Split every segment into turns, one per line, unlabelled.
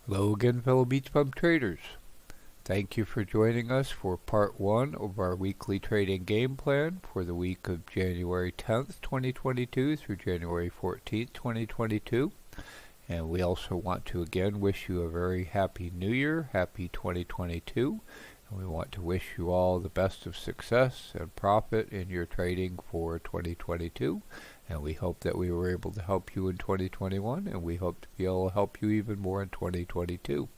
Hello again, fellow BeachBum traders. Thank you for joining us for part 1 of our weekly trading game plan for the week of January 10th, 2022 through January 14th, 2022. And we also want to again wish you a very happy new year, happy 2022. And we want to wish you all the best of success and profit in your trading for 2022. And we hope that we were able to help you in 2021, and we hope to be able to help you even more in 2022.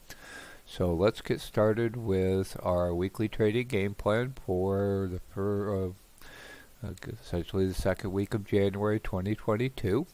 So let's get started with our weekly trading game plan for essentially the second week of January 2022.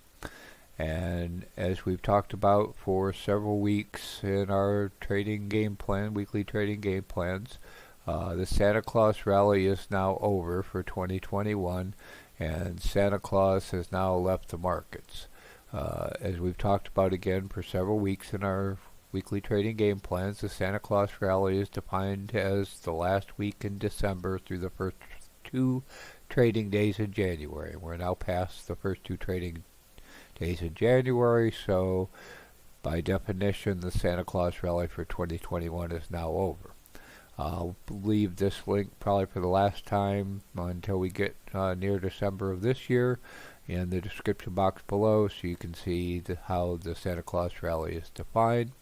And as we've talked about for several weeks in our trading game plan, weekly trading game plans, the Santa Claus Rally is now over for 2021, and Santa Claus has now left the markets. As we've talked about again for several weeks in our weekly trading game plans, the Santa Claus Rally is defined as the last week in December through the first 2 trading days in January. We're now past the first 2 trading days in January, so by definition the Santa Claus Rally for 2021 is now over. I'll leave this link probably for the last time until we get near December of this year in the description box below, so you can see how the Santa Claus Rally is defined.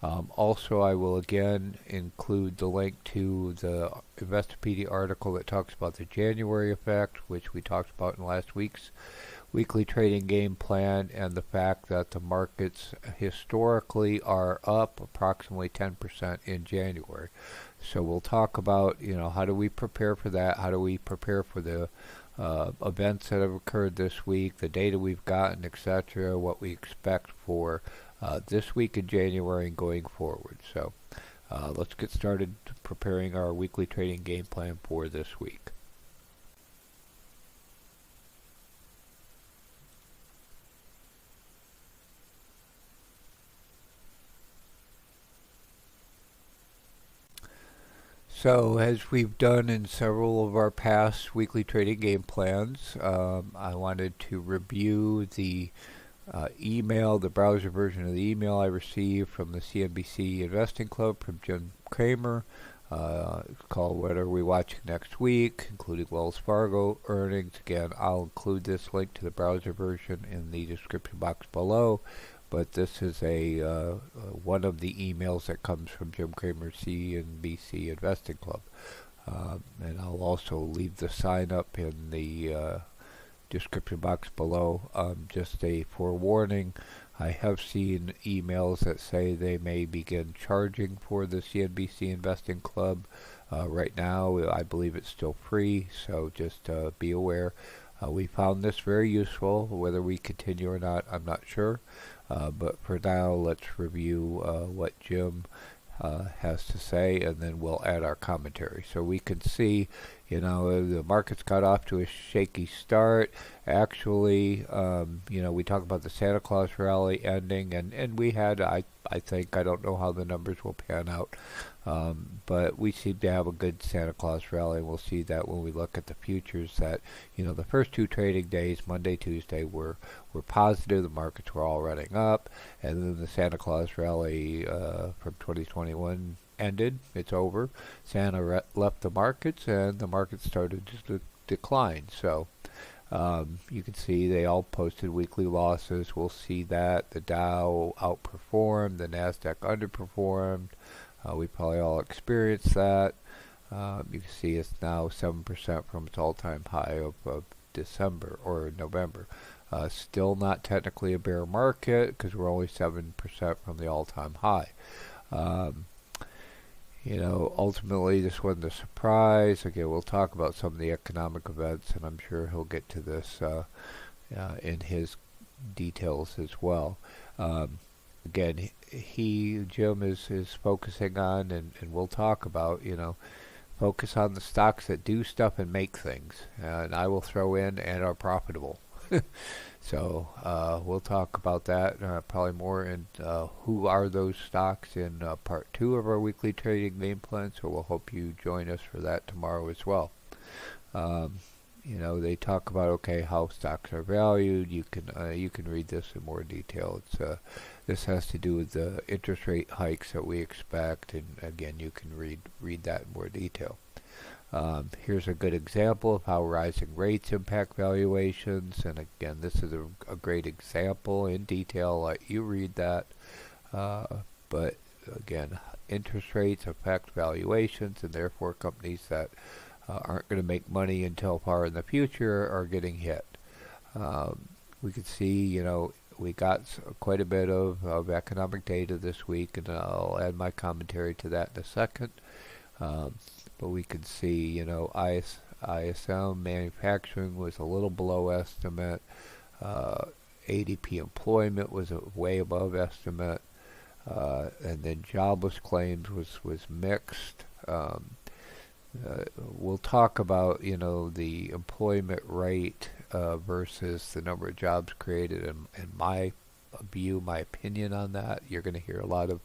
Also, I will again include the link to the Investopedia article that talks about the January effect, which we talked about in last week's weekly trading game plan, and the fact that the markets historically are up approximately 10% in January. So we'll talk about, how do we prepare for that? How do we prepare for the events that have occurred this week, the data we've gotten, etc., what we expect for this week in January and going forward. So let's get started preparing our weekly trading game plan for this week. So, as we've done in several of our past weekly trading game plans, I wanted to review the the browser version of the email I received from the CNBC Investing Club from Jim Cramer. It's called What Are We Watching Next Week, including Wells Fargo earnings. Again, I'll include this link to the browser version in the description box below. But this is one of the emails that comes from Jim Cramer's CNBC Investing Club. And I'll also leave the sign up in the description box below. Just a forewarning, I have seen emails that say they may begin charging for the CNBC Investing Club. Right now, I believe it's still free, so just be aware. We found this very useful. Whether we continue or not, I'm not sure. But for now, let's review what Jim has to say, and then we'll add our commentary. So we can see, the markets got off to a shaky start. Actually, we talk about the Santa Claus Rally ending, and we had, I think, I don't know how the numbers will pan out, but we seem to have a good Santa Claus Rally, and we'll see that when we look at the futures that, the first 2 trading days, Monday, Tuesday, were positive. The markets were all running up, and then the Santa Claus Rally from 2021 ended. It's over. Santa left the markets, and the markets started to decline. So you can see they all posted weekly losses. We'll see that the Dow outperformed, the Nasdaq underperformed. We probably all experienced that. You can see it's now 7% from its all-time high of December or November. Still not technically a bear market because we're only 7% from the all-time high. Ultimately, this wasn't a surprise. Again, we'll talk about some of the economic events, and I'm sure he'll get to this in his details as well. Again, Jim is focusing on, and we'll talk about, focus on the stocks that do stuff and make things. And I will throw in and are profitable. So we'll talk about that probably more in who are those stocks in part 2 of our weekly trading game plan. So we'll hope you join us for that tomorrow as well. They talk about, okay, how stocks are valued. You can read this in more detail. This has to do with the interest rate hikes that we expect, and again, you can read that in more detail. Here's a good example of how rising rates impact valuations, and again, this is a great example in detail. I'll let you read that, but again, interest rates affect valuations, and therefore companies that aren't going to make money until far in the future are getting hit. We could see, we got quite a bit of economic data this week, and I'll add my commentary to that in a second. But we could see, ISM manufacturing was a little below estimate. ADP employment was way above estimate. And then jobless claims was mixed. We'll talk about, the employment rate versus the number of jobs created, and my view, my opinion on that. You're going to hear a lot of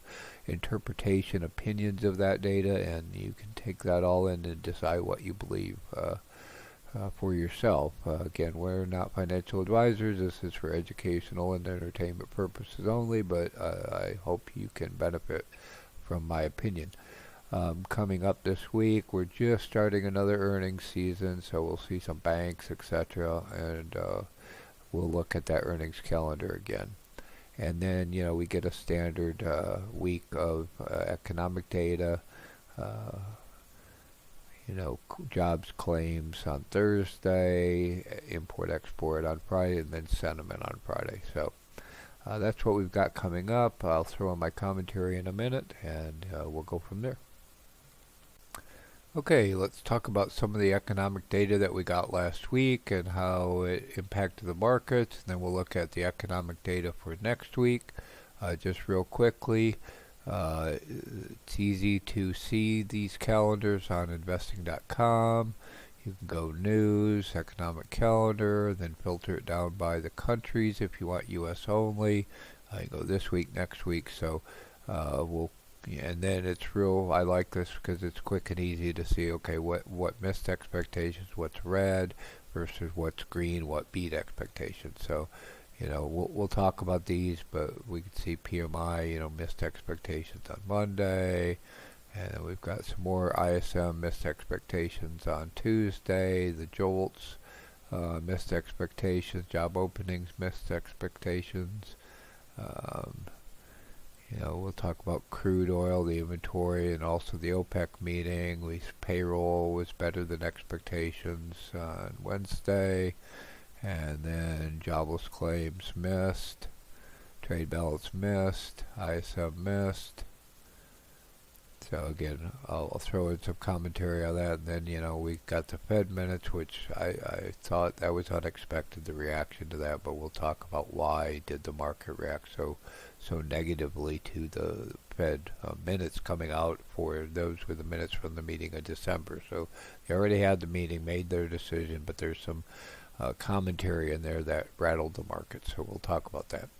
interpretation, opinions of that data, and you can take that all in and decide what you believe for yourself. Again, we're not financial advisors. This is for educational and entertainment purposes only, but I hope you can benefit from my opinion. Coming up this week, we're just starting another earnings season, so we'll see some banks, etc., and we'll look at that earnings calendar again. And then, we get a standard week of economic data, jobs claims on Thursday, import-export on Friday, and then sentiment on Friday. So that's what we've got coming up. I'll throw in my commentary in a minute, and we'll go from there. Okay, let's talk about some of the economic data that we got last week and how it impacted the markets. And then we'll look at the economic data for next week. Just real quickly, it's easy to see these calendars on investing.com. You can go news, economic calendar, then filter it down by the countries if you want U.S. only. You go this week, next week. So and then it's real. I like this because it's quick and easy to see, okay, what missed expectations, what's red versus what's green, what beat expectations. So, we'll talk about these, but we can see PMI, missed expectations on Monday, and then we've got some more ISM missed expectations on Tuesday. The JOLTS missed expectations, job openings missed expectations. We'll talk about crude oil, the inventory, and also the OPEC meeting. Payroll was better than expectations on Wednesday. And then jobless claims missed. Trade balance missed. ISM missed. So again, I'll throw in some commentary on that. And then, we got the Fed minutes, which I thought that was unexpected, the reaction to that. But we'll talk about why did the market react so negatively to the Fed minutes coming out. For those were the minutes from the meeting of December. So they already had the meeting, made their decision, but there's some commentary in there that rattled the market. So we'll talk about that.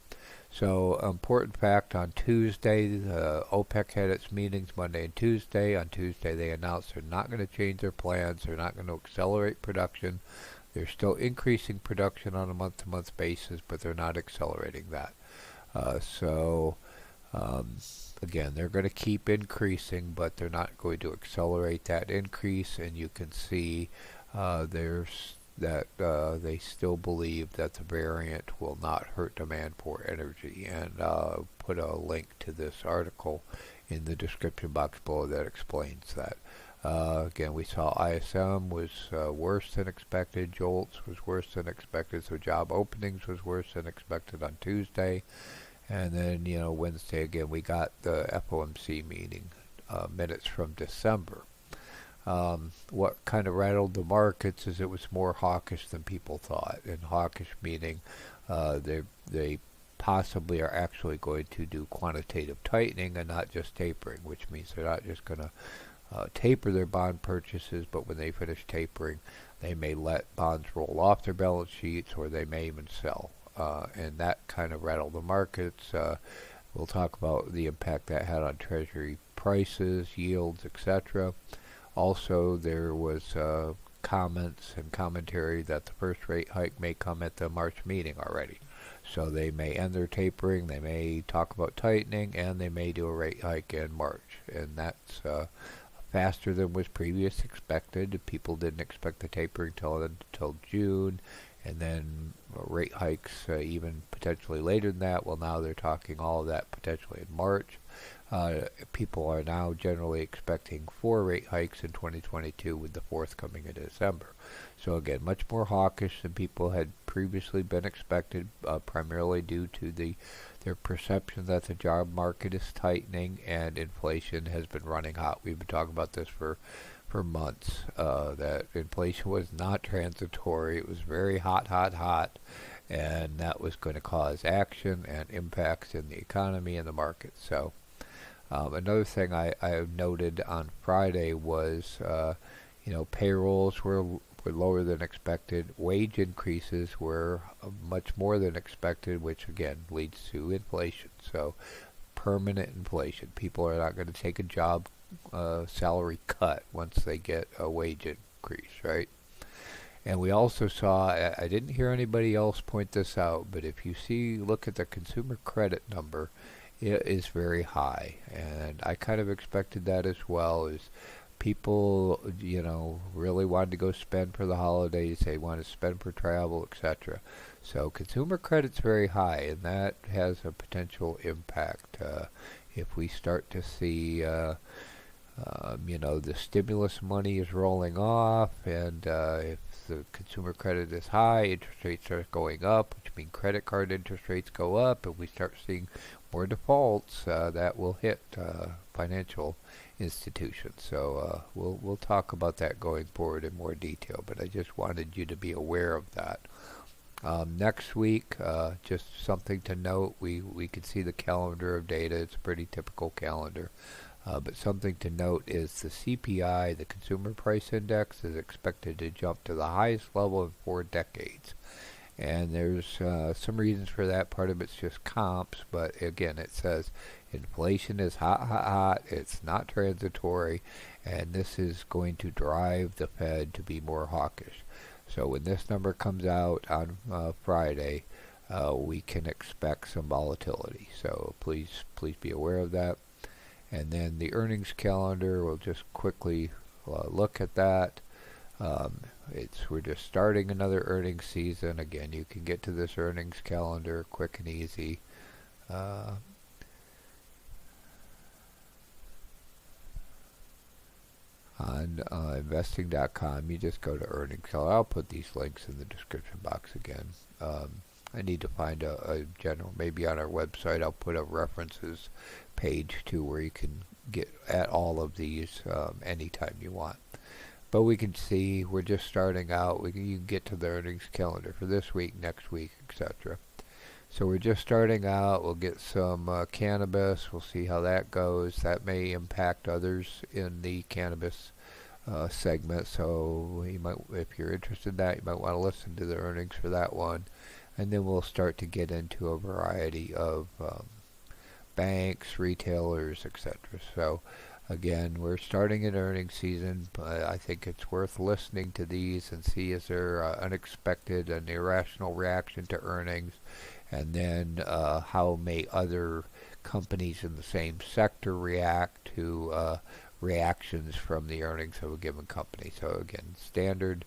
So, important fact, on Tuesday, OPEC had its meetings Monday and Tuesday. On Tuesday, they announced they're not going to change their plans. They're not going to accelerate production. They're still increasing production on a month-to-month basis, but they're not accelerating that. Again, they're going to keep increasing, but they're not going to accelerate that increase. And you can see they still believe that the variant will not hurt demand for energy. And put a link to this article in the description box below that explains that. Again, we saw ISM was worse than expected. JOLTS was worse than expected. So job openings was worse than expected on Tuesday. And then, Wednesday again, we got the FOMC meeting minutes from December. What kind of rattled the markets is it was more hawkish than people thought. And hawkish meaning they possibly are actually going to do quantitative tightening and not just tapering, which means they're not just going to taper their bond purchases, but when they finish tapering, they may let bonds roll off their balance sheets, or they may even sell. And that kind of rattled the markets. We'll talk about the impact that had on Treasury prices, yields, etc. Also, there was comments and commentary that the first rate hike may come at the March meeting already. So they may end their tapering, they may talk about tightening, and they may do a rate hike in March. And that's faster than was previously expected. People didn't expect the tapering until June, and then rate hikes even potentially later than that. Well, now they're talking all of that potentially in March. People are now generally expecting 4 rate hikes in 2022, with the 4th coming in December. So again, much more hawkish than people had previously been expected, primarily due to their perception that the job market is tightening and inflation has been running hot. We've been talking about this for months, that inflation was not transitory. It was very hot, and that was going to cause action and impacts in the economy and the market. So another thing I noted on Friday was, payrolls were lower than expected. Wage increases were much more than expected, which again leads to inflation. So permanent inflation. People are not going to take a job salary cut once they get a wage increase, right? And we also saw, I didn't hear anybody else point this out, but if you look at the consumer credit number, it is very high. And I kind of expected that as well, is people, really wanted to go spend for the holidays. They want to spend for travel, etc. So consumer credit's very high, and that has a potential impact. If we start to see, the stimulus money is rolling off, and if the consumer credit is high, interest rates are going up, which means credit card interest rates go up, and we start seeing more defaults, that will hit financial institutions. So we'll talk about that going forward in more detail, but I just wanted you to be aware of that. Next week, just something to note, we can see the calendar of data. It's a pretty typical calendar. But something to note is the CPI, the Consumer Price Index, is expected to jump to the highest level in 4 decades. And there's some reasons for that. Part of it's just comps, but again, it says inflation is hot, it's not transitory, and this is going to drive the Fed to be more hawkish. So when this number comes out on Friday, we can expect some volatility. So please be aware of that. And then the earnings calendar, we'll just quickly look at that. We're just starting another earnings season. Again, you can get to this earnings calendar quick and easy. On investing.com, you just go to earnings calendar. I'll put these links in the description box again. I need to find a general, maybe on our website I'll put a references page too, where you can get at all of these anytime you want. But we can see we're just starting out. You can get to the earnings calendar for this week, next week, etc. So we're just starting out. We'll get some cannabis. We'll see how that goes. That may impact others in the cannabis segment. So you might, if you're interested in that, you might want to listen to the earnings for that one. And then we'll start to get into a variety of banks, retailers, etc. So again, we're starting an earnings season, but I think it's worth listening to these and see is there unexpected and irrational reaction to earnings, and then how may other companies in the same sector react to reactions from the earnings of a given company. So again, standard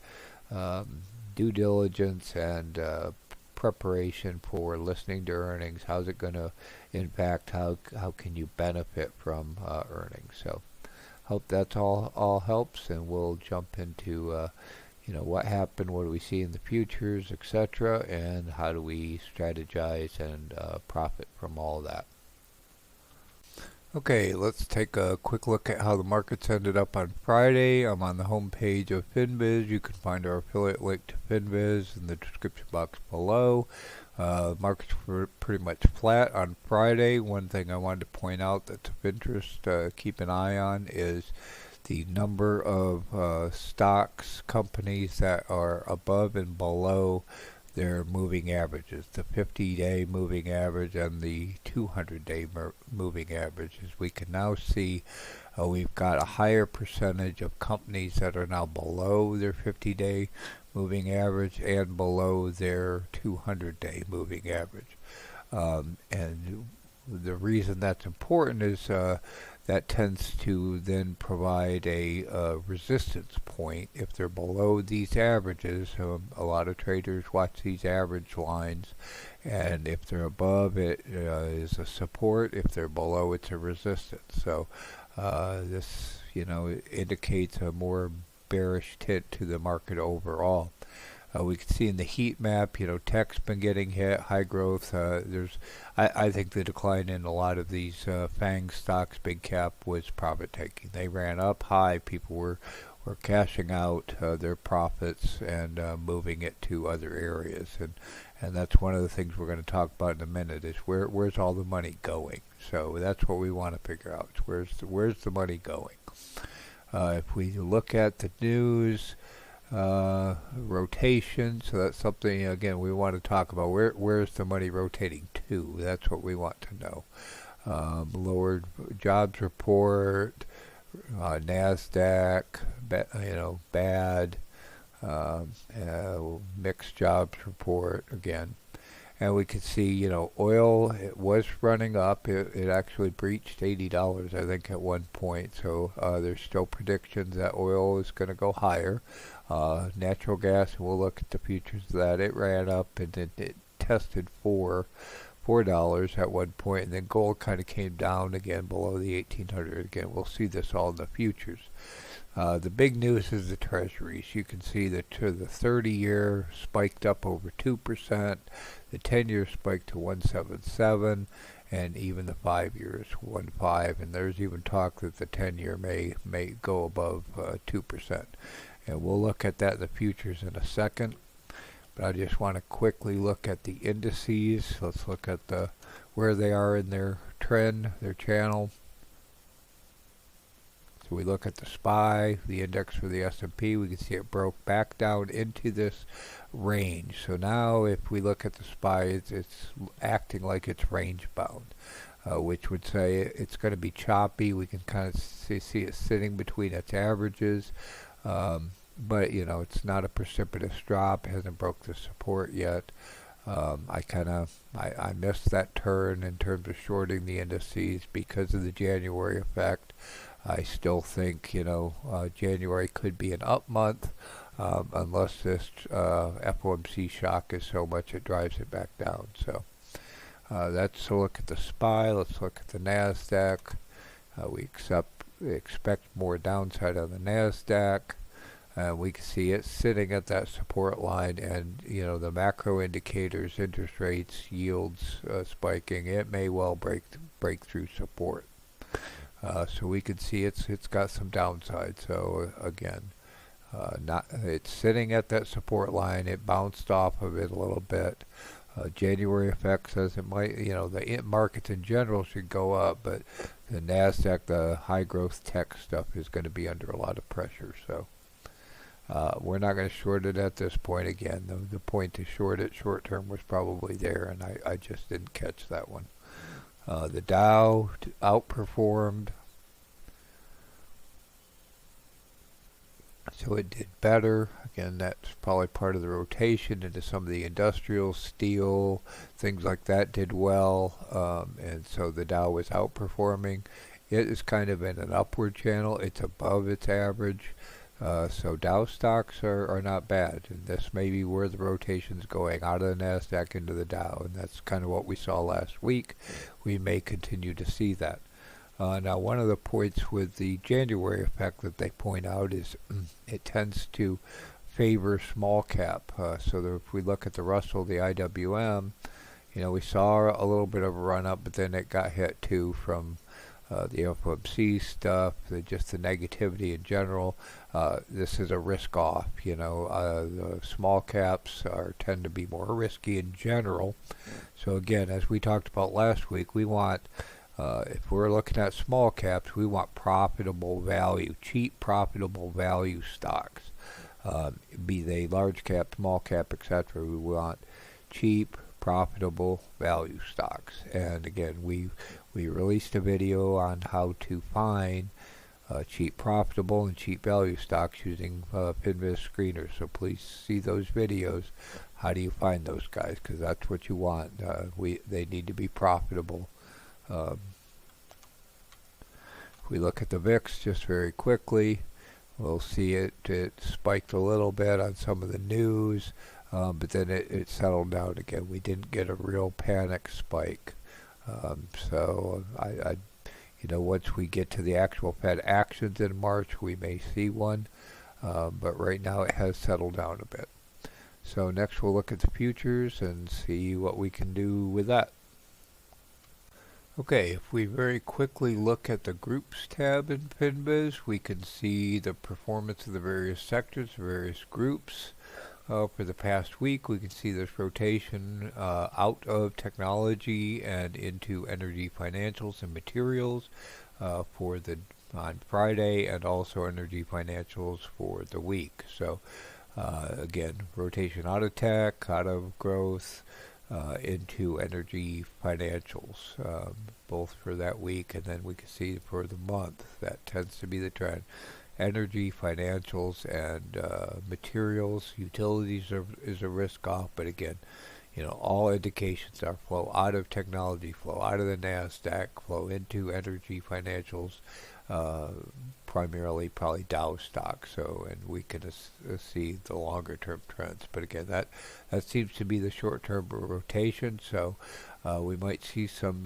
due diligence and preparation for listening to earnings. How's it going to impact? How can you benefit from earnings? So hope that's all helps, and we'll jump into what happened, what do we see in the futures, etc., and how do we strategize and profit from all of that. Okay, let's take a quick look at how the markets ended up on Friday. I'm on the home page of FinViz. You can find our affiliate link to FinViz in the description box below. Markets were pretty much flat on Friday. One thing I wanted to point out that's of interest to keep an eye on is the number of stocks, companies that are above and below their moving averages, the 50-day moving average and the 200-day moving average. As we can now see, we've got a higher percentage of companies that are now below their 50-day moving average and below their 200-day moving average. And the reason that's important is that tends to then provide a resistance point. If they're below these averages, a lot of traders watch these average lines, and if they're above it is a support. If they're below, it's a resistance. So this, indicates a more bearish tint to the market overall. We can see in the heat map, tech's been getting hit, high growth. I think the decline in a lot of these FANG stocks, big cap, was profit taking. They ran up high. People were cashing out their profits and moving it to other areas. And that's one of the things we're going to talk about in a minute is where's all the money going. So that's what we want to figure out. Where's the money going? If we look at the news, rotation, so that's something again we want to talk about. Where's the money rotating to? That's what we want to know. Lowered jobs report, NASDAQ, bad, mixed jobs report again. And we can see, oil, it was running up. It actually breached $80, I think, at one point. So there's still predictions that oil is going to go higher. Natural gas, and we'll look at the futures of that. It ran up and it tested $4 at one point, and then gold kind of came down again below the 1800 again. We'll see this all in the futures. The big news is the treasuries. You can see that the 30-year spiked up over 2%, the 10-year spiked to 177, and even the 5-year is 1.5, and there's even talk that the 10-year may go above 2%. And we'll look at that in the futures in a second. But I just want to quickly look at the indices. Let's look at where they are in their trend, their channel. So we look at the SPY, the index for the S&P. We can see it broke back down into this range. So now if we look at the SPY, it's acting like it's range bound, which would say it's going to be choppy. We can kind of see it sitting between its averages. But it's not a precipitous drop. It hasn't broke the support yet. I missed that turn in terms of shorting the indices because of the January effect. I still think January could be an up month unless this FOMC shock is so much it drives it back down. So that's a look at the SPY. Let's look at the NASDAQ. We expect more downside on the NASDAQ. We can see it sitting at that support line, and the macro indicators, interest rates, yields spiking. It may well break through support. So we can see it's got some downside. So again, it's sitting at that support line. It bounced off of it a little bit. January effect says it might, the markets in general should go up, but the NASDAQ, the high growth tech stuff, is going to be under a lot of pressure. So we're not going to short it at this point again. The point to short it short term was probably there, and I just didn't catch that one. The Dow outperformed, so it did better. Again, that's probably part of the rotation into some of the industrial, steel, things like that did well, and so the Dow was outperforming. It is kind of in an upward channel. It's above its average. So Dow stocks are not bad, and this may be where the rotation's going, out of the NASDAQ into the Dow, and that's kind of what we saw last week. We may continue to see that. Now, one of the points with the January effect that they point out is it tends to favor small cap. So that if we look at the Russell, the IWM, we saw a little bit of a run up, but then it got hit too from the FOMC stuff, just the negativity in general. This is a risk off. The small caps tend to be more risky in general. So again, as we talked about last week, we want, if we're looking at small caps, we want profitable value, cheap profitable value stocks. be they large cap, small cap, etc. We want cheap, profitable value stocks. And again, we released a video on how to find cheap, profitable, and cheap value stocks using Pinvis screeners. So please see those videos. How do you find those guys? Because that's what you want. They need to be profitable. If we look at the VIX just very quickly, we'll see it spiked a little bit on some of the news, but then it settled down again. We didn't get a real panic spike. So once we get to the actual Fed actions in March, we may see one, but right now it has settled down a bit. So next we'll look at the futures and see what we can do with that. Okay, if we very quickly look at the Groups tab in Pinviz, we can see the performance of the various sectors, various groups. For the past week, we can see this rotation out of technology and into energy, financials, and materials on Friday, and also energy financials for the week. So again, rotation out of tech, out of growth, into energy financials, both for that week, and then we can see for the month that tends to be the trend. Energy, financials, and materials, utilities is a risk off, but again, all indications are flow out of technology, flow out of the NASDAQ, flow into energy, financials, primarily probably Dow stock. So, and we can see the longer term trends. But again, that seems to be the short term rotation. So we might see some,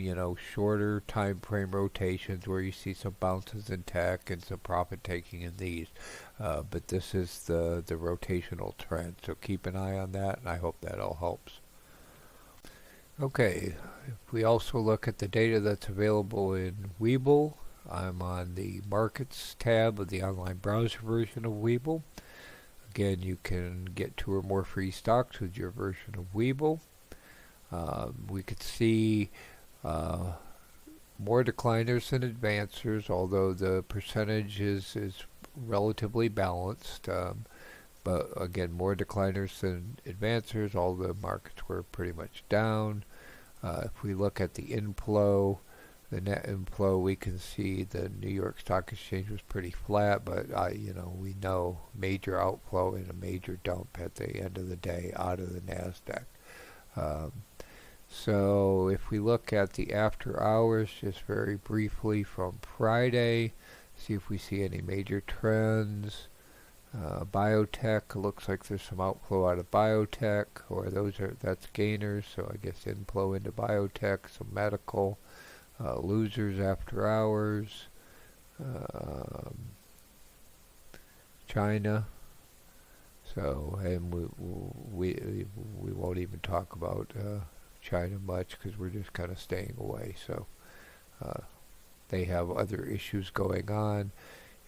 shorter time frame rotations where you see some bounces in tech and some profit taking in these. But this is the rotational trend. So keep an eye on that, and I hope that all helps. Okay, if we also look at the data that's available in Webull, I'm on the Markets tab of the online browser version of Webull. Again, you can get 2 or more free stocks with your version of Webull. We could see more decliners than advancers, although the percentage is relatively balanced. But again, more decliners than advancers. All the markets were pretty much down. If we look at the inflow, the net inflow, we can see the New York Stock Exchange was pretty flat, but we know major outflow and a major dump at the end of the day out of the NASDAQ. So if we look at the after hours, just very briefly from Friday, see if we see any major trends. Biotech, looks like there's some outflow out of biotech, or that's gainers, so I guess inflow into biotech, some medical. Losers after hours, China. So, and we won't even talk about China much because we're just kind of staying away. So they have other issues going on.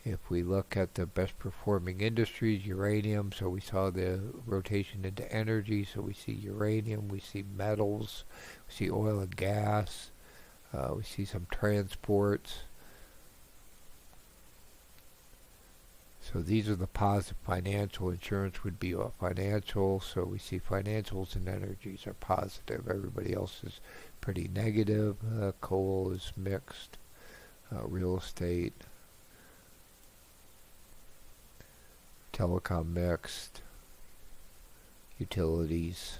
If we look at the best performing industries, uranium, so we saw the rotation into energy, so we see uranium, we see metals, we see oil and gas. We see some transports. So these are the positive. Financial, insurance would be a financial. So we see financials and energies are positive. Everybody else is pretty negative. Coal is mixed. Real estate. Telecom mixed. Utilities.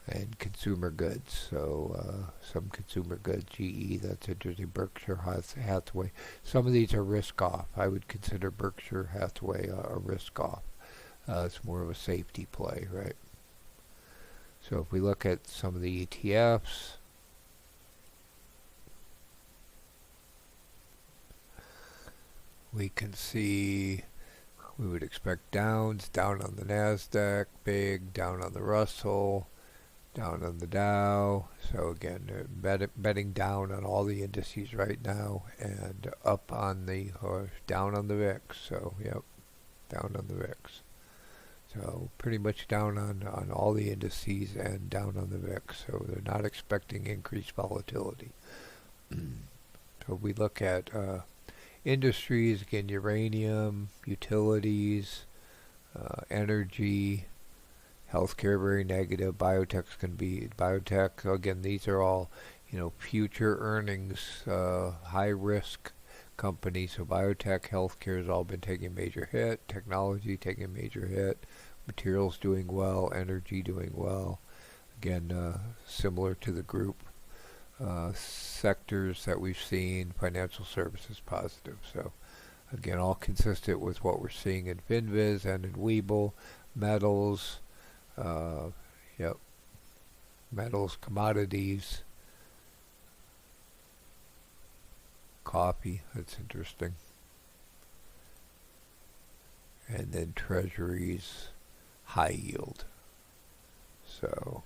And consumer goods, so some consumer goods, GE, that's interesting, Berkshire Hathaway. Some of these are risk off. I would consider Berkshire Hathaway a risk off. It's more of a safety play, right? So if we look at some of the ETFs, we can see we would expect downs, down on the NASDAQ, big, down on the Russell, down on the Dow. So again, betting down on all the indices right now, and up on or down on the VIX. So yep, down on the VIX. So pretty much down on all the indices and down on the VIX. So they're not expecting increased volatility. So we look at industries, again, uranium, utilities, energy, healthcare very negative. Biotech's going to be biotech. Again, these are all future earnings, high risk companies. So biotech, healthcare has all been taking a major hit. Technology taking a major hit. Materials doing well. Energy doing well. Again, similar to the group sectors that we've seen. Financial services positive. So again, all consistent with what we're seeing in FinViz and in Webull. Metals, yep, metals, commodities, coffee, that's interesting. And then treasuries, high yield. So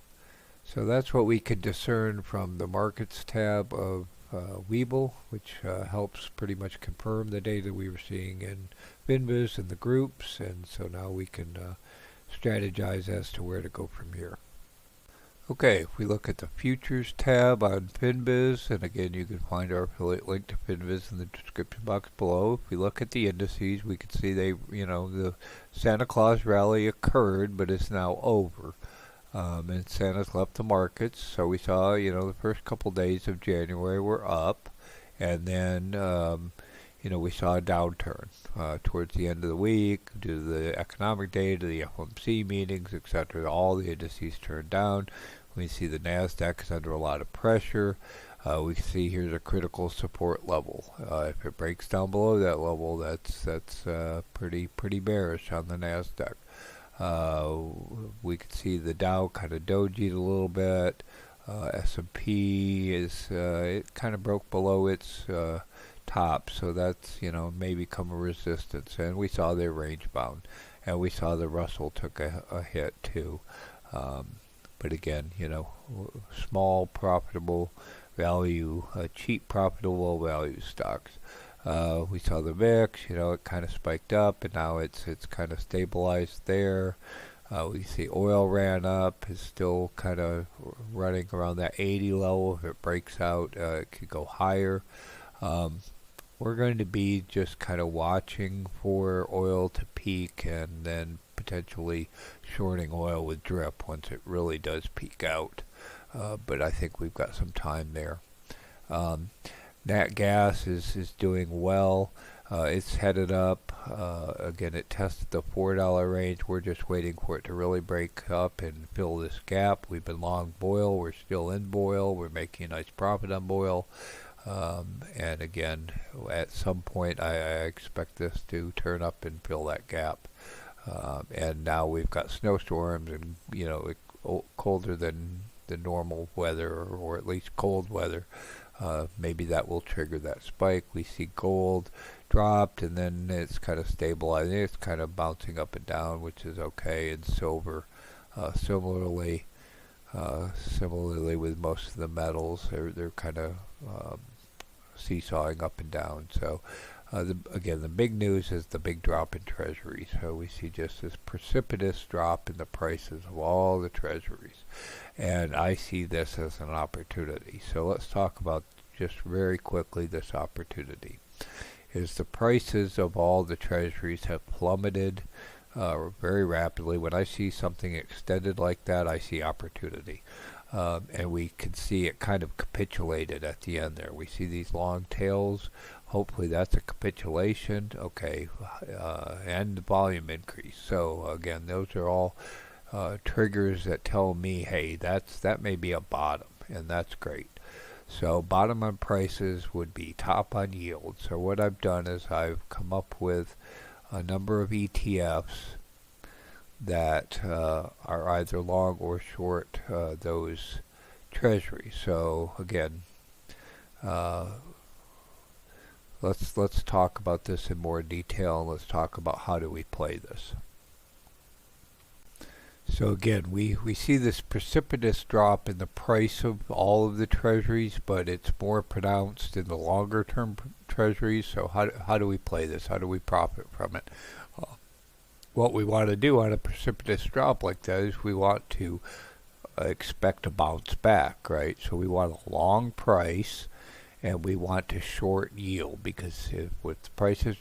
that's what we could discern from the markets tab of Webull, which helps pretty much confirm the data we were seeing in FinViz and the groups, and so now we can strategize as to where to go from here. Okay, if we look at the futures tab on FinViz, and again you can find our affiliate link to FinViz in the description box below. If we look at the indices, we can see the Santa Claus Rally occurred, but it's now over. And Santa's left the markets, so we saw, the first couple days of January were up, and then, we saw a downturn towards the end of the week due to the economic data, the FOMC meetings, etc. All the indices turned down. We see the NASDAQ is under a lot of pressure. We can see here's a critical support level. If it breaks down below that level, that's pretty bearish on the NASDAQ. We could see the Dow kind of dojied a little bit. S&P is it kind of broke below its top, so that's may become a resistance. And we saw their range bound, and we saw the Russell took a hit too. But again, small profitable value, cheap profitable value stocks. We saw the VIX, it kind of spiked up, and now it's kind of stabilized there. We see oil ran up, is still kind of running around that 80 level. If it breaks out, it could go higher. We're going to be just kind of watching for oil to peak and then potentially shorting oil with drip once it really does peak out. But I think we've got some time there. Nat gas is doing well. It's headed up. Again, it tested the $4 range. We're just waiting for it to really break up and fill this gap. We've been long Boyle. We're still in Boyle. We're making a nice profit on Boyle. And again, at some point, I expect this to turn up and fill that gap. And now we've got snowstorms and, colder than the normal weather, or at least cold weather. Maybe that will trigger that spike. We see gold dropped, and then it's kind of stabilizing. It's kind of bouncing up and down, which is okay. And silver, similarly with most of the metals, they're kind of seesawing up and down. So again, the big news is the big drop in treasuries. So we see just this precipitous drop in the prices of all the treasuries. And I see this as an opportunity. So let's talk about just very quickly this opportunity. Is the prices of all the treasuries have plummeted very rapidly. When I see something extended like that, I see opportunity. And we can see it kind of capitulated at the end there. We see these long tails. Hopefully that's a capitulation. Okay, and the volume increase. So again, those are all triggers that tell me, hey, that may be a bottom, and that's great. So bottom on prices would be top on yield. So what I've done is I've come up with a number of ETFs that are either long or short those treasuries. So again, let's talk about this in more detail, and let's talk about how do we play this. So again, we see this precipitous drop in the price of all of the treasuries, but it's more pronounced in the longer term treasuries. So how do we play this? How do we profit from it? What we want to do on a precipitous drop like that is we want to expect a bounce back, right? So we want a long price, and we want to short yield because with the prices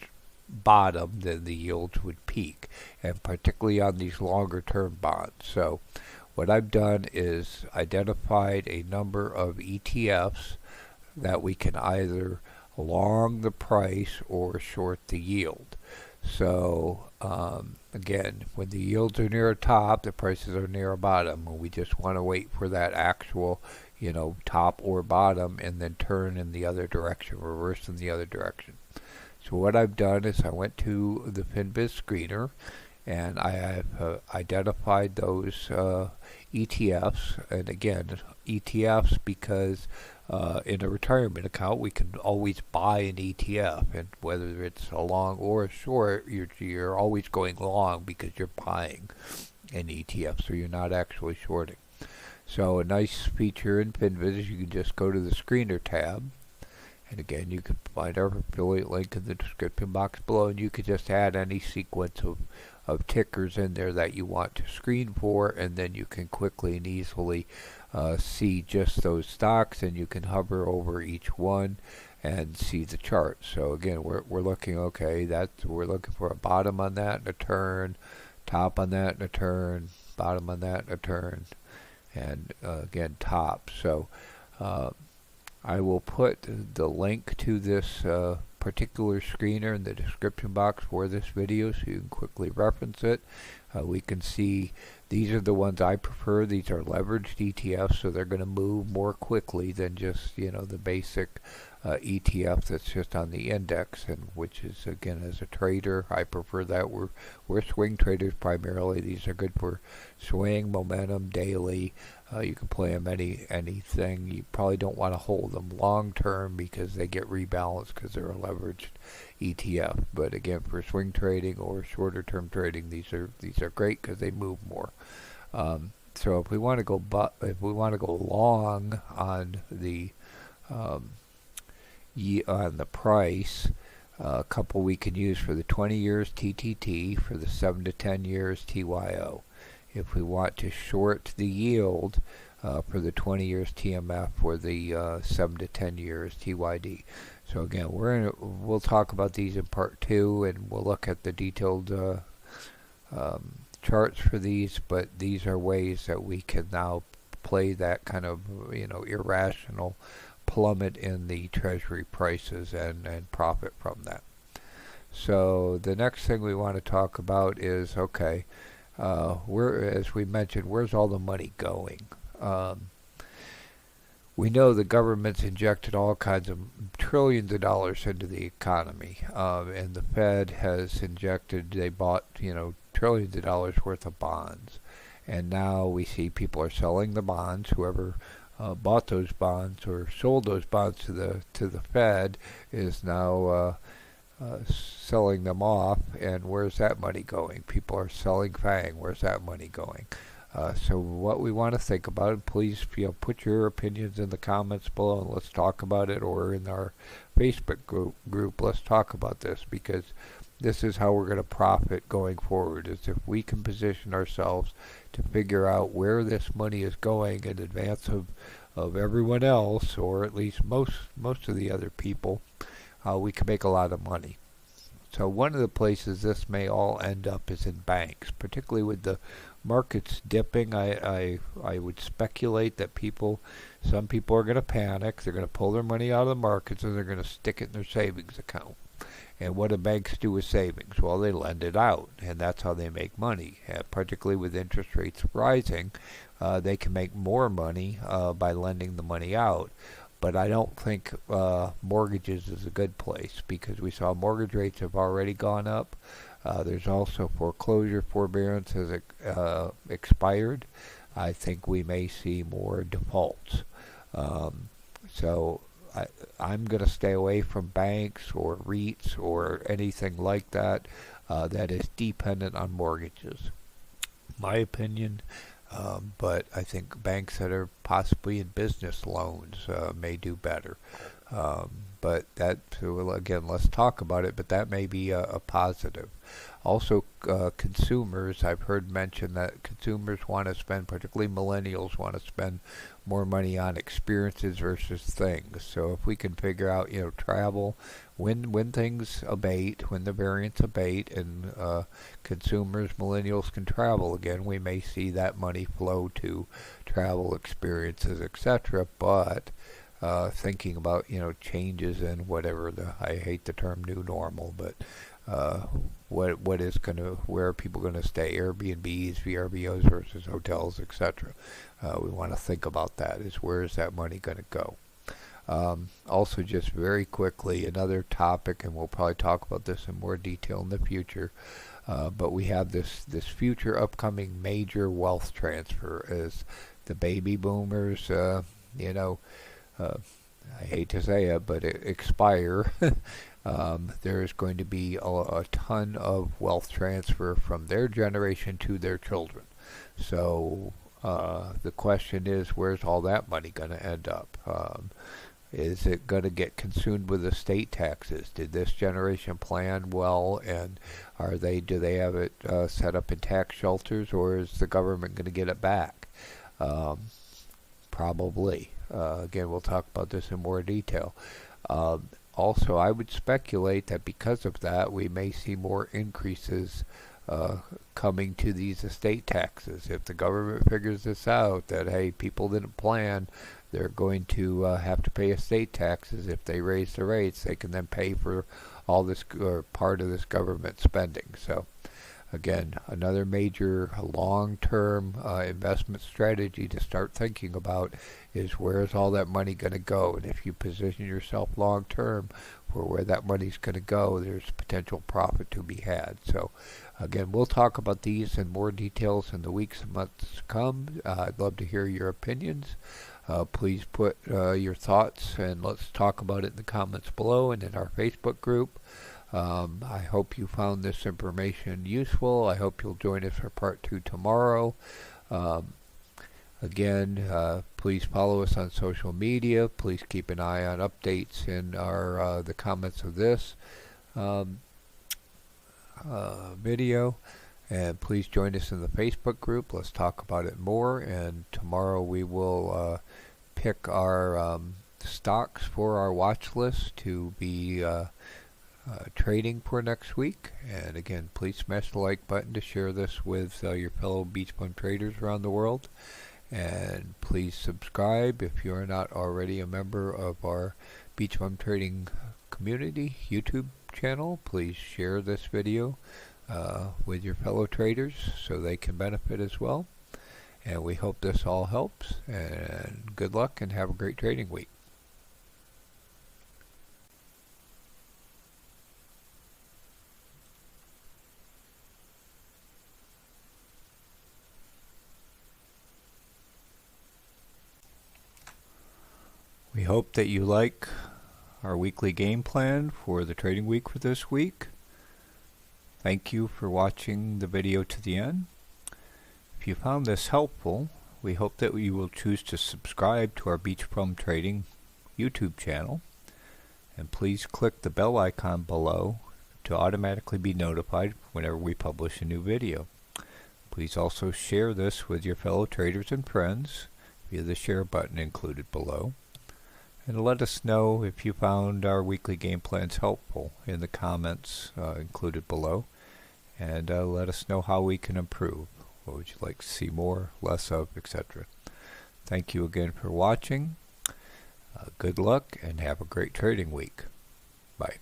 bottom, then the yields would peak, and particularly on these longer term bonds. So what I've done is identified a number of ETFs that we can either long the price or short the yield. So again, when the yields are near a top, the prices are near a bottom, and we just want to wait for that actual, top or bottom, and then turn in the other direction, reverse in the other direction. So what I've done is I went to the FinBiz screener, and I have identified those ETFs, and again, ETFs because in a retirement account we can always buy an ETF, and whether it's a long or a short, you're always going long because you're buying an ETF, so you're not actually shorting. So a nice feature in FinViz is you can just go to the screener tab, and again, you can find our affiliate link in the description box below, and you can just add any sequence of tickers in there that you want to screen for, and then you can quickly and easily see just those stocks, and you can hover over each one and see the chart. So again, we're looking, okay, we're looking for a bottom on that and a turn, top on that and a turn, bottom on that and a turn, and again, top. So I will put the link to this particular screener in the description box for this video so you can quickly reference it. We can see these are the ones I prefer. These are leveraged ETFs, so they're going to move more quickly than just the basic ETF that's just on the index, and which is, again, as a trader, I prefer that. We're swing traders primarily. These are good for swing, momentum, daily. You can play them anything. You probably don't want to hold them long term because they get rebalanced because they're a leveraged ETF. But again, for swing trading or shorter term trading, these are great because they move more. So if we want to go long on the price, a couple we can use for the 20 years TTT, for the 7 to 10 years TYO. If we want to short the yield, for the 20 years TMF, for the 7 to 10 years TYD. So again, we'll talk about these in part 2, and we'll look at the detailed charts for these, but these are ways that we can now play that kind of irrational plummet in the treasury prices and profit from that. So the next thing we want to talk about is, okay, as we mentioned, where's all the money going? We know the government's injected all kinds of trillions of dollars into the economy, and the Fed has they bought trillions of dollars worth of bonds, and now we see people are selling the bonds. Whoever bought those bonds or sold those bonds to the Fed is now selling them off, and where's that money going? People are selling FANG. Where's that money going? So what we want to think about, and please put your opinions in the comments below and let's talk about it, or in our Facebook group, let's talk about this, because this is how we're going to profit going forward, is if we can position ourselves to figure out where this money is going in advance of everyone else, or at least most of the other people, we can make a lot of money. So one of the places this may all end up is in banks, particularly with the markets dipping. I would speculate that some people are going to panic. They're going to pull their money out of the markets and they're going to stick it in their savings account. And what do banks do with savings? Well, they lend it out, and that's how they make money. Particularly with interest rates rising, they can make more money by lending the money out. But I don't think mortgages is a good place, because we saw mortgage rates have already gone up. There's also foreclosure forbearance has expired. I think we may see more defaults. So I'm going to stay away from banks or REITs or anything like that that is dependent on mortgages. My opinion. But I think banks that are possibly in business loans may do better. But again, let's talk about it, but that may be a positive. Also, consumers, I've heard mention that consumers want to spend, particularly millennials, want to spend more money on experiences versus things. So if we can figure out, travel, when things abate, when the variants abate, and consumers, millennials can travel again, we may see that money flow to travel experiences, etc. But thinking about changes in whatever I hate the term new normal, but what is where are people gonna stay? Airbnbs, VRBOs versus hotels, etc. We want to think about that. Is where is that money gonna go? Also, just very quickly, another topic, and we'll probably talk about this in more detail in the future. But we have this future upcoming major wealth transfer as the baby boomers, I hate to say it, but expire. There's going to be a ton of wealth transfer from their generation to their children. So the question is, where's all that money going to end up? Is it going to get consumed with estate taxes? Did this generation plan well, and do they have it set up in tax shelters, or is the government going to get it back? Probably. Again, we'll talk about this in more detail. Also, I would speculate that because of that, we may see more increases coming to these estate taxes. If the government figures this out, that, hey, people didn't plan, they're going to have to pay estate taxes. If they raise the rates, they can then pay for all this or part of this government spending. So, again, another major long-term investment strategy to start thinking about is where's all that money going to go? And if you position yourself long-term for where that money's going to go, there's potential profit to be had. So, again, we'll talk about these in more details in the weeks and months to come. I'd love to hear your opinions. Please put your thoughts, and let's talk about it in the comments below and in our Facebook group. I hope you found this information useful. I hope you'll join us for part 2 tomorrow. Again, please follow us on social media. Please keep an eye on updates in the comments of this video. And please join us in the Facebook group. Let's talk about it more. And tomorrow we will pick our stocks for our watch list to be trading for next week. And again, please smash the like button to share this with your fellow BeachBum traders around the world. And please subscribe if you are not already a member of our BeachBum Trading Community YouTube channel. Please share this video with your fellow traders so they can benefit as well. And we hope this all helps. And good luck and have a great trading week. We hope that you like our weekly game plan for the trading week for this week. Thank you for watching the video to the end. If you found this helpful, we hope that you will choose to subscribe to our BeachBum Trading YouTube channel. And please click the bell icon below to automatically be notified whenever we publish a new video. Please also share this with your fellow traders and friends via the share button included below. And let us know if you found our weekly game plans helpful in the comments included below. And let us know how we can improve. What would you like to see more, less of, etc. Thank you again for watching. Good luck and have a great trading week. Bye.